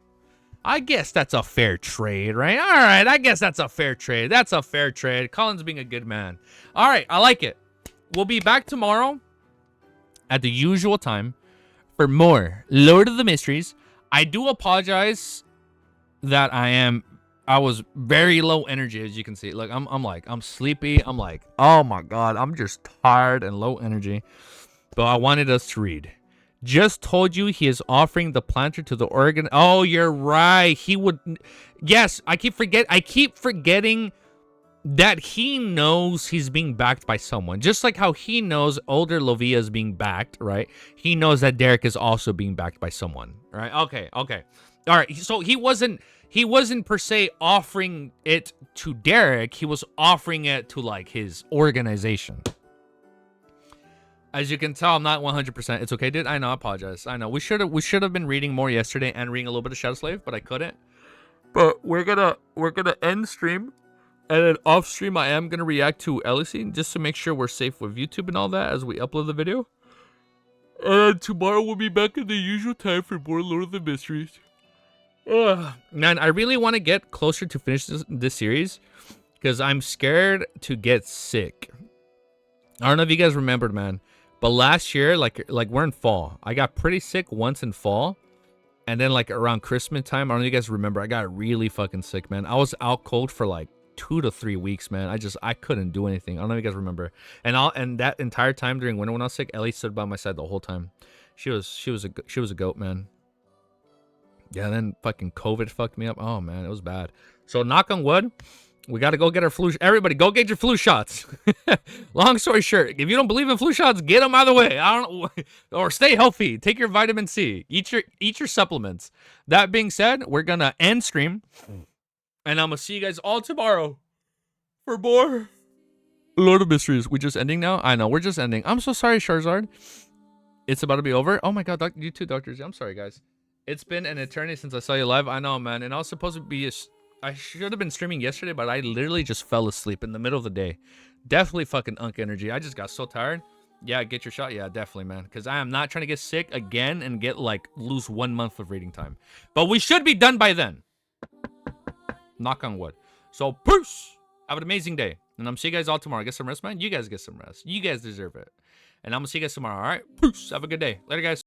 I guess that's a fair trade, right? All right, I guess that's a fair trade. That's a fair trade. Colin's being a good man. All right, I like it. We'll be back tomorrow at the usual time for more Lord of the Mysteries. I do apologize that I was very low energy, as you can see. Like I'm sleepy. I'm like, oh my god, I'm just tired and low energy. But I wanted us to read. Just told you he is offering the planter to the organ. Oh, you're right. He would. Yes, I keep forgetting that he knows he's being backed by someone. Just like how he knows older Lovia is being backed, right? He knows that Derek is also being backed by someone, right? Okay. All right. So he wasn't per se offering it to Derek. He was offering it to like his organization. As you can tell, I'm not 100%. It's okay, dude. I know. I apologize. I know. We should have been reading more yesterday and reading a little bit of Shadow Slave, but I couldn't. But we're gonna end stream, and then off stream I am gonna react to Elysian just to make sure we're safe with YouTube and all that as we upload the video. And tomorrow we'll be back at the usual time for more Lord of the Mysteries. Man, I really want to get closer to finish this series because I'm scared to get sick. I don't know if you guys remembered, man. But last year, like we're in fall. I got pretty sick once in fall. And then like around Christmas time, I don't know if you guys remember, I got really fucking sick, man. I was out cold for like 2 to 3 weeks, man. I couldn't do anything. I don't know if you guys remember. And that entire time during winter when I was sick, Ellie stood by my side the whole time. She was a goat, man. Yeah, and then fucking COVID fucked me up. Oh man, it was bad. So knock on wood. We got to go get our flu. Everybody, go get your flu shots. Long story short, if you don't believe in flu shots, get them out of the way. I don't know, or stay healthy. Take your vitamin C. Eat your supplements. That being said, we're gonna end stream, and I'm gonna see you guys all tomorrow for more Lord of Mysteries. We just ending now? I know we're just ending. I'm so sorry, Charizard. It's about to be over. Oh my god, you too, Dr. Z. I'm sorry, guys. It's been an eternity since I saw you live. I know, man. And I was supposed to be I should have been streaming yesterday, but I literally just fell asleep in the middle of the day. Definitely fucking unk energy. I just got so tired. Yeah, get your shot. Yeah, definitely, man. Because I am not trying to get sick again and lose 1 month of reading time. But we should be done by then. Knock on wood. So, peace. Have an amazing day. And I'm see you guys all tomorrow. Get some rest, man. You guys get some rest. You guys deserve it. And I'm going to see you guys tomorrow, all right? Peace. Have a good day. Later, guys.